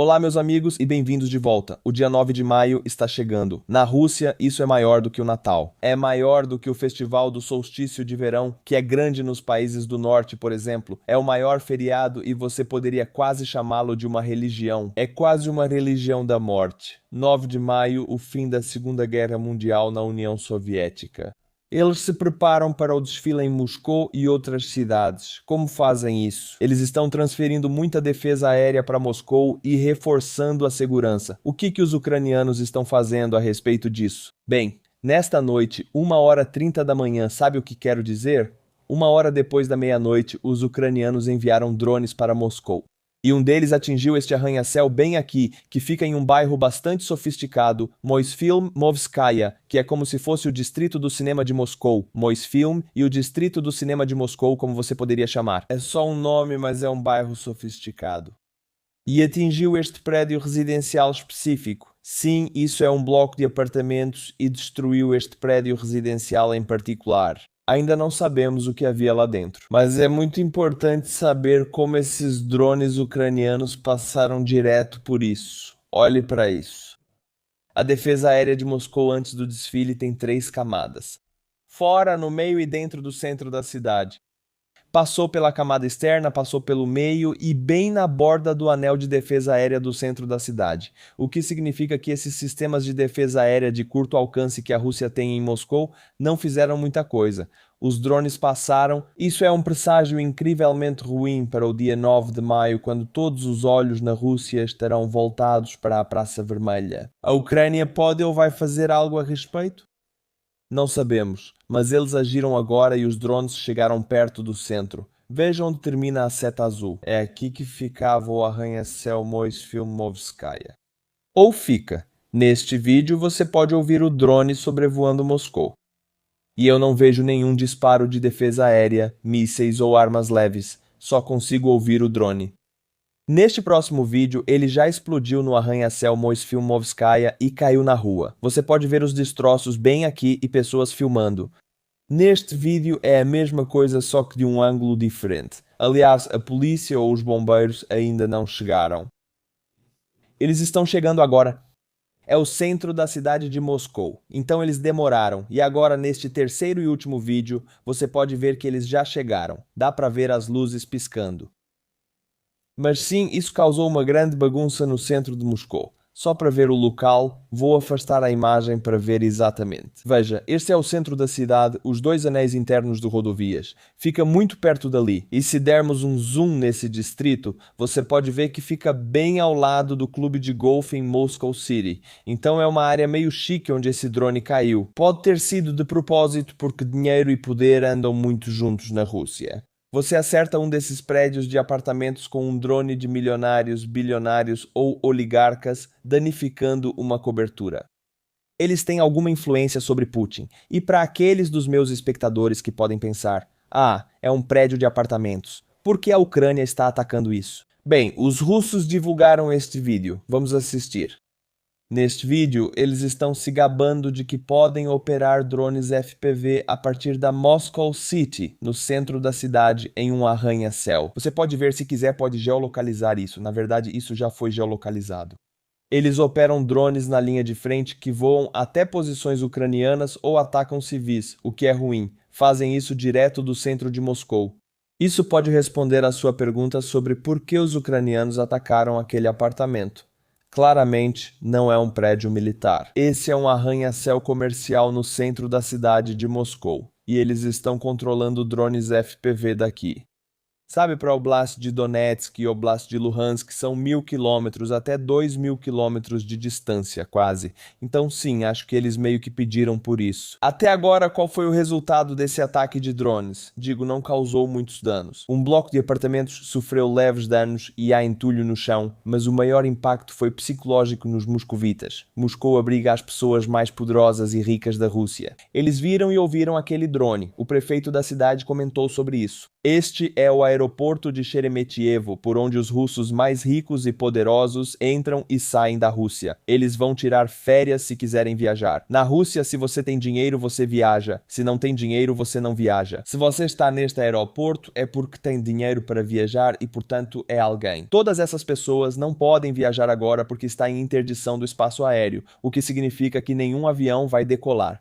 Olá, meus amigos, e bem-vindos de volta. O dia 9 de maio está chegando. Na Rússia, isso é maior do que o Natal. É maior do que o Festival do Solstício de Verão, que é grande nos países do norte, por exemplo. É o maior feriado e você poderia quase chamá-lo de uma religião. É quase uma religião da morte. 9 de maio, o fim da Segunda Guerra Mundial na União Soviética. Eles se preparam para o desfile em Moscou e outras cidades. Como fazem isso? Eles estão transferindo muita defesa aérea para Moscou e reforçando a segurança. O que os ucranianos estão fazendo a respeito disso? Bem, nesta noite, 1h30 da manhã, sabe o que quero dizer? 1 hora depois da meia-noite, os ucranianos enviaram drones para Moscou. E um deles atingiu este arranha-céu bem aqui, que fica em um bairro bastante sofisticado, Moisfilmovskaya, que é como se fosse o distrito do cinema de Moscou. Moisfilm e o distrito do cinema de Moscou, como você poderia chamar. É só um nome, mas é um bairro sofisticado. E atingiu este prédio residencial específico. Sim, isso é um bloco de apartamentos e destruiu este prédio residencial em particular. Ainda não sabemos o que havia lá dentro, mas é muito importante saber como esses drones ucranianos passaram direto por isso. Olhe para isso. A defesa aérea de Moscou antes do desfile tem 3 camadas. Fora, no meio e dentro do centro da cidade. Passou pela camada externa, passou pelo meio e bem na borda do anel de defesa aérea do centro da cidade. O que significa que esses sistemas de defesa aérea de curto alcance que a Rússia tem em Moscou não fizeram muita coisa. Os drones passaram. Isso é um presságio incrivelmente ruim para o dia 9 de maio, quando todos os olhos na Rússia estarão voltados para a Praça Vermelha. A Ucrânia pode ou vai fazer algo a respeito? Não sabemos, mas eles agiram agora e os drones chegaram perto do centro. Veja onde termina a seta azul. É aqui que ficava o arranha-céu Moisfilmovskaya. Ou fica. Neste vídeo você pode ouvir o drone sobrevoando Moscou. E eu não vejo nenhum disparo de defesa aérea, mísseis ou armas leves. Só consigo ouvir o drone. Neste próximo vídeo, ele já explodiu no arranha-céu Moisfilmovskaya e caiu na rua. Você pode ver os destroços bem aqui e pessoas filmando. Neste vídeo é a mesma coisa, só que de um ângulo diferente. Aliás, a polícia ou os bombeiros ainda não chegaram. Eles estão chegando agora. É o centro da cidade de Moscou. Então eles demoraram. E agora, neste terceiro e último vídeo, você pode ver que eles já chegaram. Dá para ver as luzes piscando. Mas sim, isso causou uma grande bagunça no centro de Moscou. Só para ver o local, vou afastar a imagem para ver exatamente. Veja, este é o centro da cidade, os 2 anéis internos de rodovias. Fica muito perto dali. E se dermos um zoom nesse distrito, você pode ver que fica bem ao lado do clube de golfe em Moscow City. Então é uma área meio chique onde esse drone caiu. Pode ter sido de propósito porque dinheiro e poder andam muito juntos na Rússia. Você acerta um desses prédios de apartamentos com um drone de milionários, bilionários ou oligarcas danificando uma cobertura. Eles têm alguma influência sobre Putin. E para aqueles dos meus espectadores que podem pensar, é um prédio de apartamentos. Por que a Ucrânia está atacando isso? Bem, os russos divulgaram este vídeo. Vamos assistir. Neste vídeo, eles estão se gabando de que podem operar drones FPV a partir da Moscow City, no centro da cidade, em um arranha-céu. Você pode ver, se quiser, pode geolocalizar isso. Na verdade, isso já foi geolocalizado. Eles operam drones na linha de frente que voam até posições ucranianas ou atacam civis, o que é ruim. Fazem isso direto do centro de Moscou. Isso pode responder à sua pergunta sobre por que os ucranianos atacaram aquele apartamento. Claramente, não é um prédio militar. Esse é um arranha-céu comercial no centro da cidade de Moscou, e eles estão controlando drones FPV daqui. Sabe, para o Oblast de Donetsk e Oblast de Luhansk são 1.000 quilômetros até 2.000 quilômetros de distância, quase. Então sim, acho que eles meio que pediram por isso. Até agora, qual foi o resultado desse ataque de drones? Digo, não causou muitos danos. Um bloco de apartamentos sofreu leves danos e há entulho no chão, mas o maior impacto foi psicológico nos moscovitas. Moscou abriga as pessoas mais poderosas e ricas da Rússia. Eles viram e ouviram aquele drone. O prefeito da cidade comentou sobre isso. Este é o aeroporto de Sheremetyevo, por onde os russos mais ricos e poderosos entram e saem da Rússia. Eles vão tirar férias se quiserem viajar. Na Rússia, se você tem dinheiro, você viaja. Se não tem dinheiro, você não viaja. Se você está neste aeroporto, é porque tem dinheiro para viajar e, portanto, é alguém. Todas essas pessoas não podem viajar agora porque está em interdição do espaço aéreo, o que significa que nenhum avião vai decolar.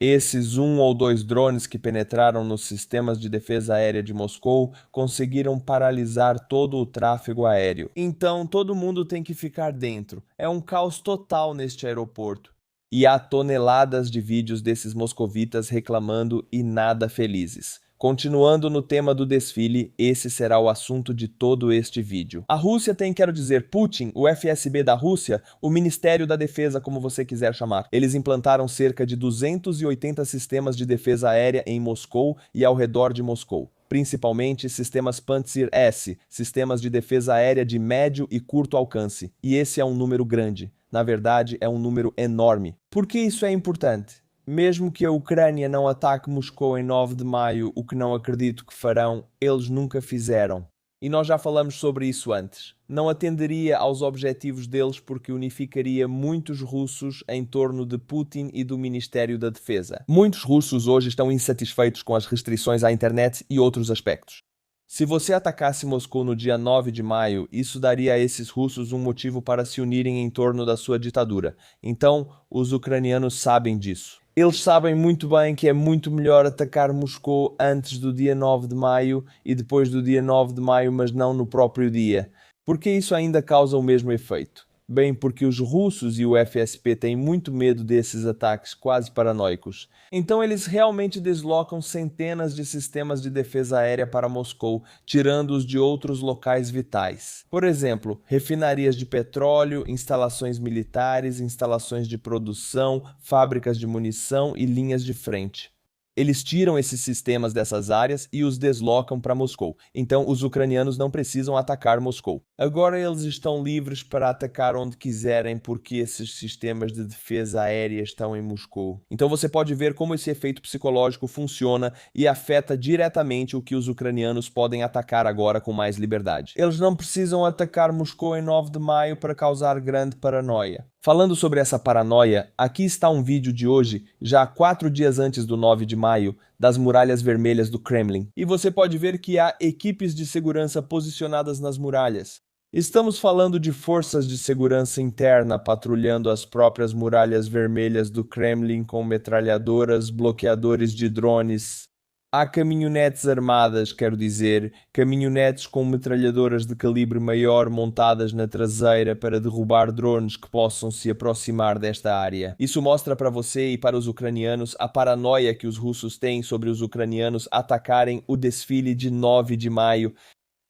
Esses 1 ou 2 drones que penetraram nos sistemas de defesa aérea de Moscou conseguiram paralisar todo o tráfego aéreo. Então todo mundo tem que ficar dentro. É um caos total neste aeroporto. E há toneladas de vídeos desses moscovitas reclamando e nada felizes. Continuando no tema do desfile, esse será o assunto de todo este vídeo. A Rússia tem, quero dizer, Putin, o FSB da Rússia, o Ministério da Defesa, como você quiser chamar. Eles implantaram cerca de 280 sistemas de defesa aérea em Moscou e ao redor de Moscou. Principalmente sistemas Pantsir-S, sistemas de defesa aérea de médio e curto alcance. E esse é um número grande. Na verdade, é um número enorme. Por que isso é importante? Mesmo que a Ucrânia não ataque Moscou em 9 de maio, o que não acredito que farão, eles nunca fizeram. E nós já falamos sobre isso antes. Não atenderia aos objetivos deles porque unificaria muitos russos em torno de Putin e do Ministério da Defesa. Muitos russos hoje estão insatisfeitos com as restrições à internet e outros aspectos. Se você atacasse Moscou no dia 9 de maio, isso daria a esses russos um motivo para se unirem em torno da sua ditadura. Então, os ucranianos sabem disso. Eles sabem muito bem que é muito melhor atacar Moscou antes do dia 9 de maio e depois do dia 9 de maio, mas não no próprio dia. Porque isso ainda causa o mesmo efeito. Bem, porque os russos e o FSB têm muito medo desses ataques quase paranoicos. Então eles realmente deslocam centenas de sistemas de defesa aérea para Moscou, tirando-os de outros locais vitais. Por exemplo, refinarias de petróleo, instalações militares, instalações de produção, fábricas de munição e linhas de frente. Eles tiram esses sistemas dessas áreas e os deslocam para Moscou. Então, os ucranianos não precisam atacar Moscou. Agora eles estão livres para atacar onde quiserem porque esses sistemas de defesa aérea estão em Moscou. Então você pode ver como esse efeito psicológico funciona e afeta diretamente o que os ucranianos podem atacar agora com mais liberdade. Eles não precisam atacar Moscou em 9 de maio para causar grande paranoia. Falando sobre essa paranoia, aqui está um vídeo de hoje, já 4 dias antes do 9 de maio, das muralhas vermelhas do Kremlin. E você pode ver que há equipes de segurança posicionadas nas muralhas. Estamos falando de forças de segurança interna patrulhando as próprias muralhas vermelhas do Kremlin com metralhadoras, bloqueadores de drones. Há caminhonetes armadas, quero dizer, caminhonetes com metralhadoras de calibre maior montadas na traseira para derrubar drones que possam se aproximar desta área. Isso mostra para você e para os ucranianos a paranoia que os russos têm sobre os ucranianos atacarem o desfile de 9 de maio.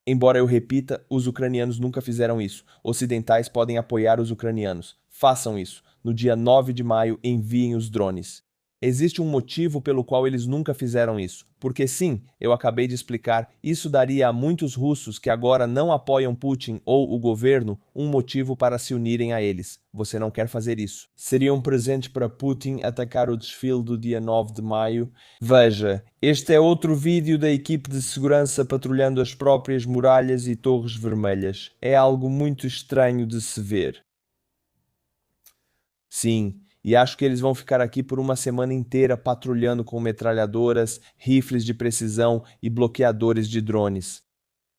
Embora eu repita, os ucranianos nunca fizeram isso. Ocidentais podem apoiar os ucranianos. Façam isso. No dia 9 de maio, enviem os drones. Existe um motivo pelo qual eles nunca fizeram isso. Porque sim, eu acabei de explicar, isso daria a muitos russos que agora não apoiam Putin ou o governo um motivo para se unirem a eles. Você não quer fazer isso. Seria um presente para Putin atacar o desfile do dia 9 de maio. Veja, este é outro vídeo da equipe de segurança patrulhando as próprias muralhas e torres vermelhas. É algo muito estranho de se ver. Sim. E acho que eles vão ficar aqui por uma semana inteira patrulhando com metralhadoras, rifles de precisão e bloqueadores de drones.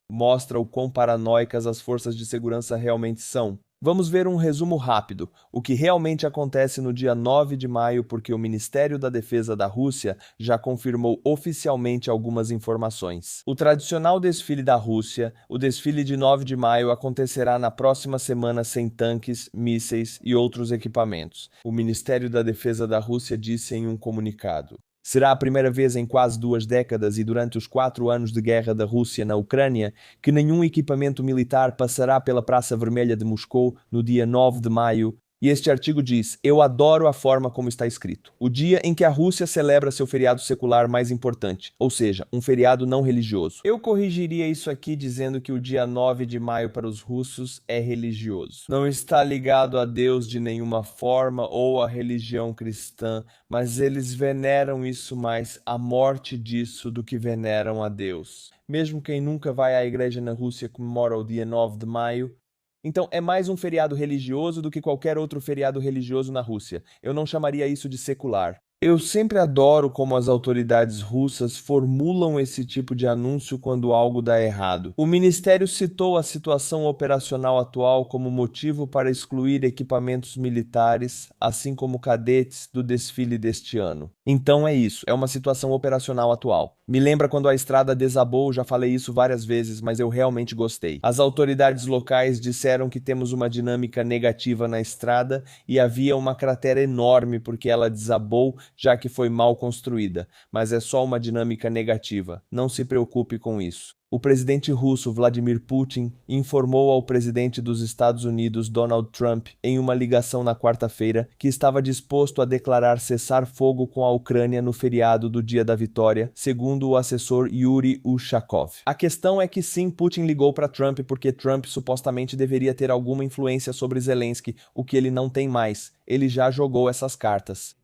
Mostra o quão paranoicas as forças de segurança realmente são. Vamos ver um resumo rápido, o que realmente acontece no dia 9 de maio porque o Ministério da Defesa da Rússia já confirmou oficialmente algumas informações. O tradicional desfile da Rússia, o desfile de 9 de maio, acontecerá na próxima semana sem tanques, mísseis e outros equipamentos. O Ministério da Defesa da Rússia disse em um comunicado. Será a primeira vez em quase 2 décadas e durante os 4 anos de guerra da Rússia na Ucrânia que nenhum equipamento militar passará pela Praça Vermelha de Moscou no dia 9 de maio E este artigo diz: eu adoro a forma como está escrito. O dia em que a Rússia celebra seu feriado secular mais importante, ou seja, um feriado não religioso. Eu corrigiria isso aqui dizendo que o dia 9 de maio para os russos é religioso. Não está ligado a Deus de nenhuma forma ou à religião cristã, mas eles veneram isso mais, a morte disso, do que veneram a Deus. Mesmo quem nunca vai à igreja na Rússia comemora o dia 9 de maio. Então, é mais um feriado religioso do que qualquer outro feriado religioso na Rússia. Eu não chamaria isso de secular. Eu sempre adoro como as autoridades russas formulam esse tipo de anúncio quando algo dá errado. O ministério citou a situação operacional atual como motivo para excluir equipamentos militares, assim como cadetes, do desfile deste ano. Então é isso, é uma situação operacional atual. Me lembra quando a estrada desabou, já falei isso várias vezes, mas eu realmente gostei. As autoridades locais disseram que temos uma dinâmica negativa na estrada e havia uma cratera enorme porque ela desabou, já que foi mal construída, mas é só uma dinâmica negativa. Não se preocupe com isso. O presidente russo Vladimir Putin informou ao presidente dos Estados Unidos Donald Trump em uma ligação na quarta-feira que estava disposto a declarar cessar-fogo com a Ucrânia no feriado do Dia da Vitória, segundo o assessor Yuri Ushakov. A questão é que sim, Putin ligou para Trump porque Trump supostamente deveria ter alguma influência sobre Zelensky, o que ele não tem mais. Ele já jogou essas cartas.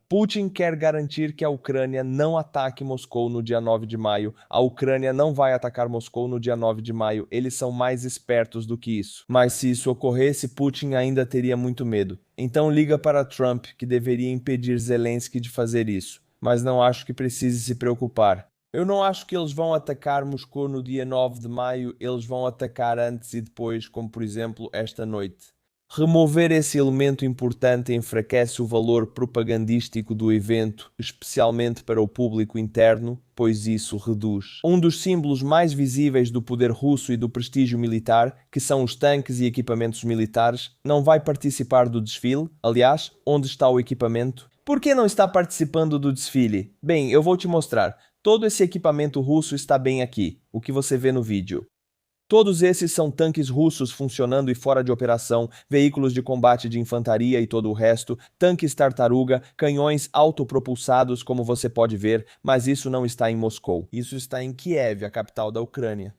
Putin quer garantir que a Ucrânia não ataque Moscou no dia 9 de maio. A Ucrânia não vai atacar Moscou no dia 9 de maio. Eles são mais espertos do que isso. Mas se isso ocorresse, Putin ainda teria muito medo. Então liga para Trump, que deveria impedir Zelensky de fazer isso. Mas não acho que precise se preocupar. Eu não acho que eles vão atacar Moscou no dia 9 de maio. Eles vão atacar antes e depois, como por exemplo esta noite. Remover esse elemento importante enfraquece o valor propagandístico do evento, especialmente para o público interno, pois isso reduz. Um dos símbolos mais visíveis do poder russo e do prestígio militar, que são os tanques e equipamentos militares, não vai participar do desfile. Aliás, onde está o equipamento? Por que não está participando do desfile? Bem, eu vou te mostrar. Todo esse equipamento russo está bem aqui, o que você vê no vídeo. Todos esses são tanques russos funcionando e fora de operação, veículos de combate de infantaria e todo o resto, tanques tartaruga, canhões autopropulsados, como você pode ver, mas isso não está em Moscou. Isso está em Kiev, a capital da Ucrânia.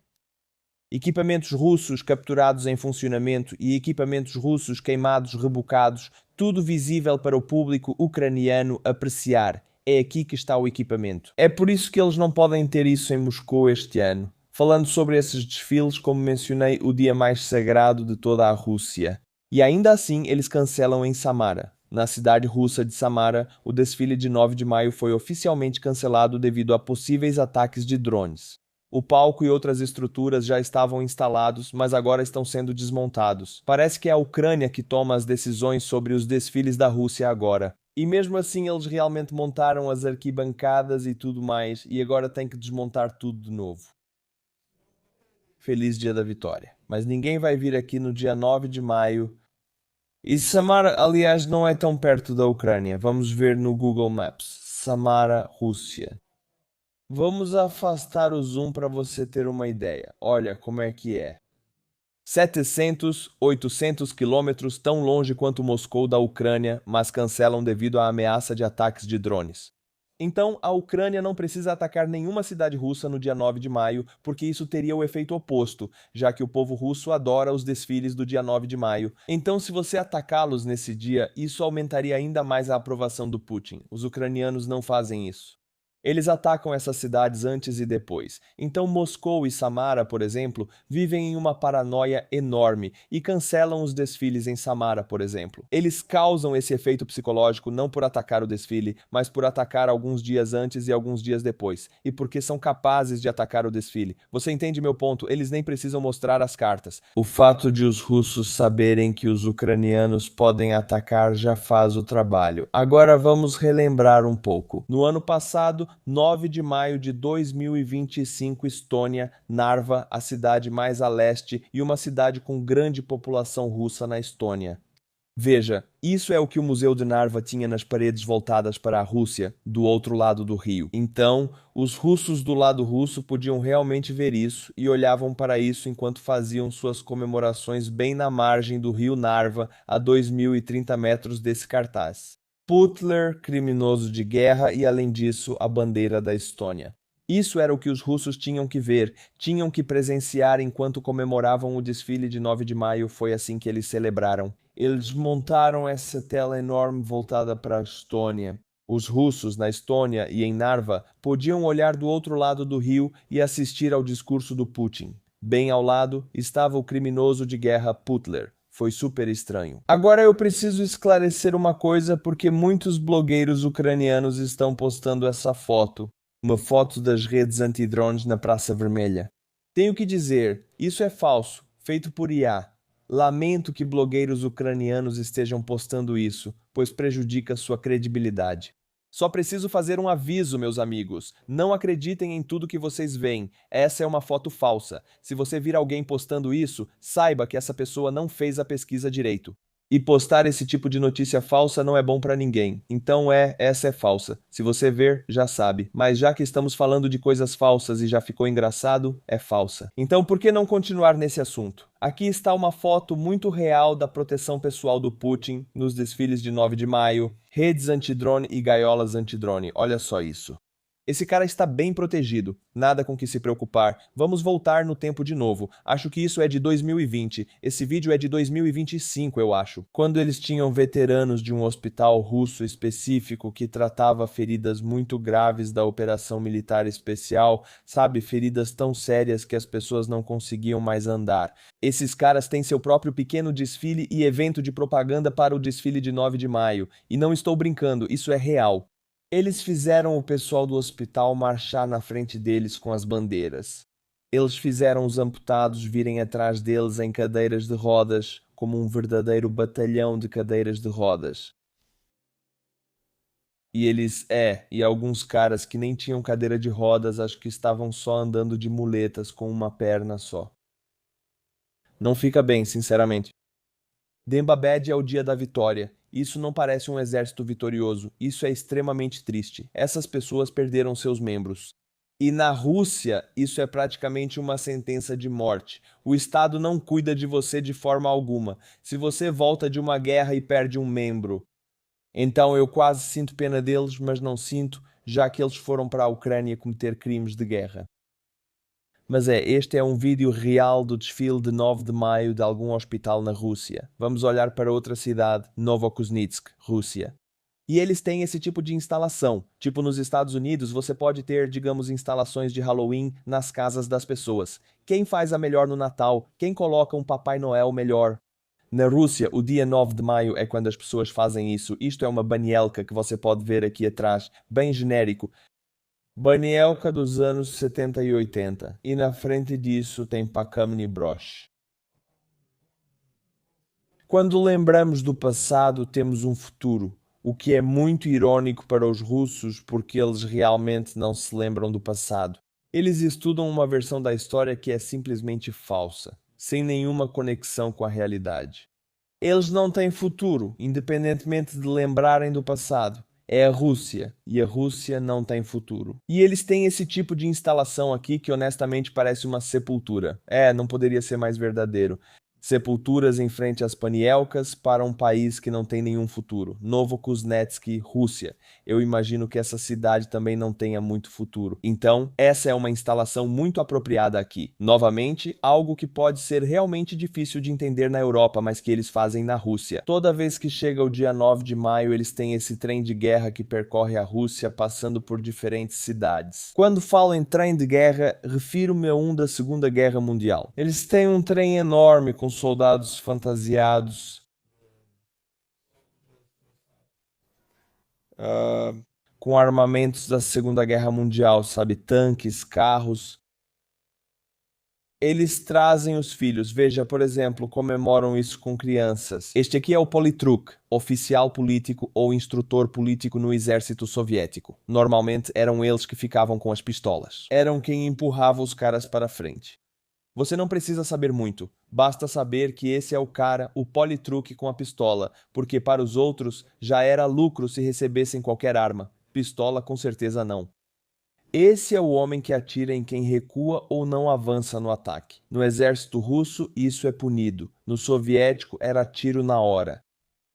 Equipamentos russos capturados em funcionamento e equipamentos russos queimados rebocados, tudo visível para o público ucraniano apreciar. É aqui que está o equipamento. É por isso que eles não podem ter isso em Moscou este ano. Falando sobre esses desfiles, como mencionei, o dia mais sagrado de toda a Rússia. E ainda assim, eles cancelam em Samara. Na cidade russa de Samara, o desfile de 9 de maio foi oficialmente cancelado devido a possíveis ataques de drones. O palco e outras estruturas já estavam instalados, mas agora estão sendo desmontados. Parece que é a Ucrânia que toma as decisões sobre os desfiles da Rússia agora. E mesmo assim eles realmente montaram as arquibancadas e tudo mais, e agora têm que desmontar tudo de novo. Feliz Dia da Vitória. Mas ninguém vai vir aqui no dia 9 de maio. E Samara, aliás, não é tão perto da Ucrânia. Vamos ver no Google Maps. Samara, Rússia. Vamos afastar o zoom para você ter uma ideia. Olha como é que é. 700, 800 quilômetros, tão longe quanto Moscou da Ucrânia, mas cancelam devido à ameaça de ataques de drones. Então, a Ucrânia não precisa atacar nenhuma cidade russa no dia 9 de maio, porque isso teria o efeito oposto, já que o povo russo adora os desfiles do dia 9 de maio. Então, se você atacá-los nesse dia, isso aumentaria ainda mais a aprovação do Putin. Os ucranianos não fazem isso. Eles atacam essas cidades antes e depois. Então Moscou e Samara, por exemplo, vivem em uma paranoia enorme e cancelam os desfiles em Samara, por exemplo. Eles causam esse efeito psicológico não por atacar o desfile, mas por atacar alguns dias antes e alguns dias depois. E porque são capazes de atacar o desfile. Você entende meu ponto? Eles nem precisam mostrar as cartas. O fato de os russos saberem que os ucranianos podem atacar já faz o trabalho. Agora vamos relembrar um pouco. No ano passado, 9 de maio de 2025, Estônia, Narva, a cidade mais a leste e uma cidade com grande população russa na Estônia. Veja, isso é o que o Museu de Narva tinha nas paredes voltadas para a Rússia, do outro lado do rio. Então, os russos do lado russo podiam realmente ver isso e olhavam para isso enquanto faziam suas comemorações bem na margem do rio Narva, a 2030 metros desse cartaz. Putler, criminoso de guerra e, além disso, a bandeira da Estônia. Isso era o que os russos tinham que ver, tinham que presenciar enquanto comemoravam o desfile de 9 de maio. Foi assim que eles celebraram. Eles montaram essa tela enorme voltada para a Estônia. Os russos, na Estônia e em Narva, podiam olhar do outro lado do rio e assistir ao discurso do Putin. Bem ao lado estava o criminoso de guerra Putler. Foi super estranho. Agora eu preciso esclarecer uma coisa porque muitos blogueiros ucranianos estão postando essa foto. Uma foto das redes antidrones na Praça Vermelha. Tenho que dizer, isso é falso, feito por IA. Lamento que blogueiros ucranianos estejam postando isso, pois prejudica sua credibilidade. Só preciso fazer um aviso, meus amigos. Não acreditem em tudo que vocês veem. Essa é uma foto falsa. Se você vir alguém postando isso, saiba que essa pessoa não fez a pesquisa direito. E postar esse tipo de notícia falsa não é bom para ninguém. Então essa é falsa. Se você ver, já sabe. Mas já que estamos falando de coisas falsas e já ficou engraçado, é falsa. Então por que não continuar nesse assunto? Aqui está uma foto muito real da proteção pessoal do Putin nos desfiles de 9 de maio, redes antidrone e gaiolas antidrone. Olha só isso. Esse cara está bem protegido, nada com que se preocupar. Vamos voltar no tempo de novo. Acho que isso é de 2020. Esse vídeo é de 2025, eu acho. Quando eles tinham veteranos de um hospital russo específico que tratava feridas muito graves da operação militar especial, sabe, feridas tão sérias que as pessoas não conseguiam mais andar. Esses caras têm seu próprio pequeno desfile e evento de propaganda para o desfile de 9 de maio. E não estou brincando, isso é real. Eles fizeram o pessoal do hospital marchar na frente deles com as bandeiras. Eles fizeram os amputados virem atrás deles em cadeiras de rodas, como um verdadeiro batalhão de cadeiras de rodas. E alguns caras que nem tinham cadeira de rodas, acho que estavam só andando de muletas com uma perna só. Não fica bem, sinceramente. Dembabed é o dia da vitória. Isso não parece um exército vitorioso. Isso é extremamente triste. Essas pessoas perderam seus membros. E na Rússia, isso é praticamente uma sentença de morte. O Estado não cuida de você de forma alguma. Se você volta de uma guerra e perde um membro. Então eu quase sinto pena deles, mas não sinto, já que eles foram para a Ucrânia cometer crimes de guerra. Mas este é um vídeo real do desfile de 9 de maio de algum hospital na Rússia. Vamos olhar para outra cidade, Novokuznetsk, Rússia. E eles têm esse tipo de instalação. Tipo nos Estados Unidos, você pode ter, digamos, instalações de Halloween nas casas das pessoas. Quem faz a melhor no Natal? Quem coloca um Papai Noel melhor? Na Rússia, o dia 9 de maio é quando as pessoas fazem isso. Isto é uma banielka que você pode ver aqui atrás, bem genérico. Banielka dos anos 70 e 80. E na frente disso tem Pakamni Brosh. Quando lembramos do passado, temos um futuro, o que é muito irônico para os russos porque eles realmente não se lembram do passado. Eles estudam uma versão da história que é simplesmente falsa, sem nenhuma conexão com a realidade. Eles não têm futuro, independentemente de lembrarem do passado. É a Rússia, e a Rússia não tem futuro. E eles têm esse tipo de instalação aqui que honestamente parece uma sepultura. Não poderia ser mais verdadeiro. Sepulturas em frente às panielkas para um país que não tem nenhum futuro. Novokuznetsk, Rússia. Eu imagino que essa cidade também não tenha muito futuro. Então, essa é uma instalação muito apropriada aqui. Novamente, algo que pode ser realmente difícil de entender na Europa, mas que eles fazem na Rússia. Toda vez que chega o dia 9 de maio, eles têm esse trem de guerra que percorre a Rússia, passando por diferentes cidades. Quando falo em trem de guerra, refiro-me a um da Segunda Guerra Mundial. Eles têm um trem enorme com soldados fantasiados, com armamentos da Segunda Guerra Mundial, sabe? Tanques, carros. Eles trazem os filhos. Veja, por exemplo, comemoram isso com crianças. Este aqui é o politruk, oficial político ou instrutor político no exército soviético. Normalmente eram eles que ficavam com as pistolas. Eram quem empurrava os caras para frente. Você não precisa saber muito, basta saber que esse é o cara, o politruque com a pistola, porque para os outros já era lucro se recebessem qualquer arma. Pistola com certeza não. Esse é o homem que atira em quem recua ou não avança no ataque. No exército russo, isso é punido. No soviético, era tiro na hora.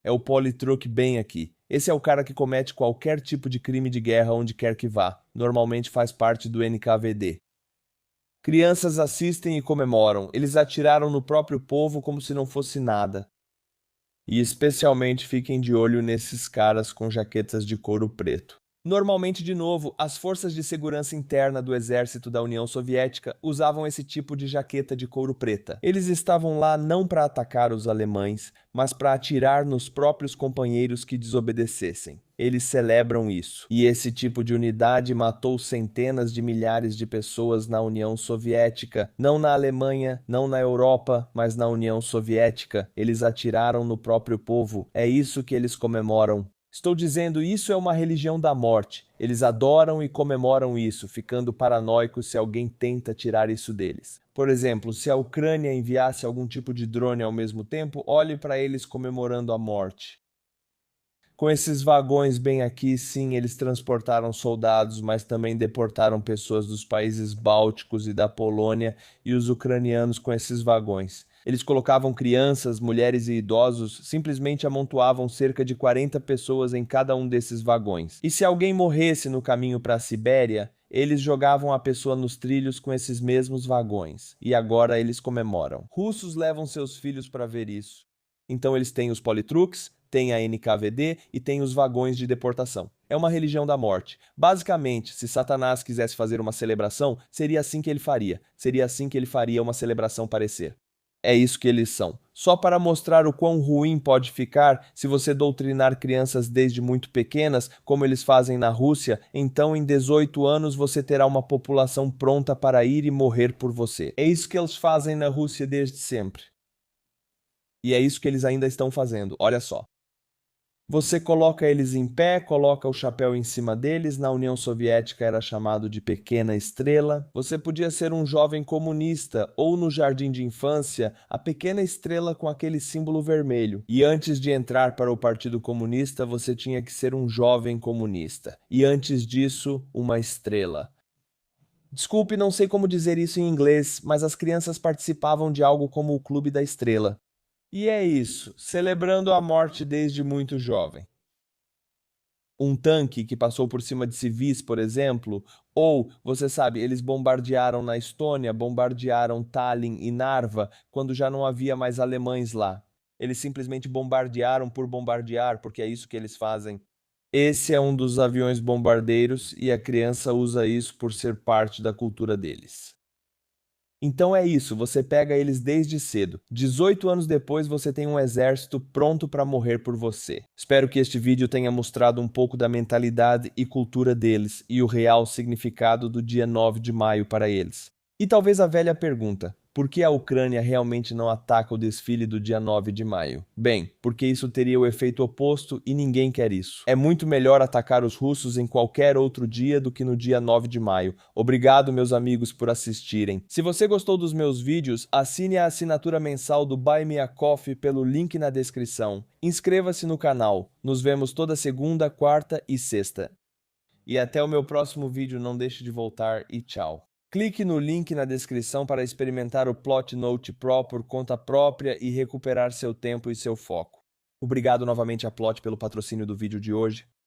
É o politruque bem aqui. Esse é o cara que comete qualquer tipo de crime de guerra onde quer que vá. Normalmente faz parte do NKVD. Crianças assistem e comemoram. Eles atiraram no próprio povo como se não fosse nada. E especialmente fiquem de olho nesses caras com jaquetas de couro preto. Normalmente, de novo, as forças de segurança interna do exército da União Soviética usavam esse tipo de jaqueta de couro preta. Eles estavam lá não para atacar os alemães, mas para atirar nos próprios companheiros que desobedecessem. Eles celebram isso. E esse tipo de unidade matou centenas de milhares de pessoas na União Soviética. Não na Alemanha, não na Europa, mas na União Soviética. Eles atiraram no próprio povo. É isso que eles comemoram. Estou dizendo, isso é uma religião da morte. Eles adoram e comemoram isso, ficando paranoicos se alguém tenta tirar isso deles. Por exemplo, se a Ucrânia enviasse algum tipo de drone ao mesmo tempo, olhe para eles comemorando a morte. Com esses vagões bem aqui, sim, eles transportaram soldados, mas também deportaram pessoas dos países bálticos e da Polônia e os ucranianos com esses vagões. Eles colocavam crianças, mulheres e idosos, simplesmente amontoavam cerca de 40 pessoas em cada um desses vagões. E se alguém morresse no caminho para a Sibéria, eles jogavam a pessoa nos trilhos com esses mesmos vagões. E agora eles comemoram. Russos levam seus filhos para ver isso. Então eles têm os politruques, têm a NKVD e têm os vagões de deportação. É uma religião da morte. Basicamente, se Satanás quisesse fazer uma celebração, seria assim que ele faria. Seria assim que ele faria uma celebração parecer. É isso que eles são. Só para mostrar o quão ruim pode ficar se você doutrinar crianças desde muito pequenas, como eles fazem na Rússia, então em 18 anos você terá uma população pronta para ir e morrer por você. É isso que eles fazem na Rússia desde sempre. E é isso que eles ainda estão fazendo, olha só. Você coloca eles em pé, coloca o chapéu em cima deles, na União Soviética era chamado de pequena estrela. Você podia ser um jovem comunista ou no jardim de infância, a pequena estrela com aquele símbolo vermelho. E antes de entrar para o Partido Comunista, você tinha que ser um jovem comunista. E antes disso, uma estrela. Desculpe, não sei como dizer isso em inglês, mas as crianças participavam de algo como o Clube da Estrela. E é isso, celebrando a morte desde muito jovem. Um tanque que passou por cima de civis, por exemplo, ou, você sabe, eles bombardearam na Estônia, bombardearam Tallinn e Narva, quando já não havia mais alemães lá. Eles simplesmente bombardearam por bombardear, porque é isso que eles fazem. Esse é um dos aviões bombardeiros e a criança usa isso por ser parte da cultura deles. Então é isso, você pega eles desde cedo. 18 anos depois você tem um exército pronto para morrer por você. Espero que este vídeo tenha mostrado um pouco da mentalidade e cultura deles e o real significado do dia 9 de maio para eles. E talvez a velha pergunta: por que a Ucrânia realmente não ataca o desfile do dia 9 de maio? Bem, porque isso teria o efeito oposto e ninguém quer isso. É muito melhor atacar os russos em qualquer outro dia do que no dia 9 de maio. Obrigado, meus amigos, por assistirem. Se você gostou dos meus vídeos, assine a assinatura mensal do Buy Me a Coffee pelo link na descrição. Inscreva-se no canal. Nos vemos toda segunda, quarta e sexta. E até o meu próximo vídeo, não deixe de voltar e tchau. Clique no link na descrição para experimentar o Plot Note Pro por conta própria e recuperar seu tempo e seu foco. Obrigado novamente a Plot pelo patrocínio do vídeo de hoje.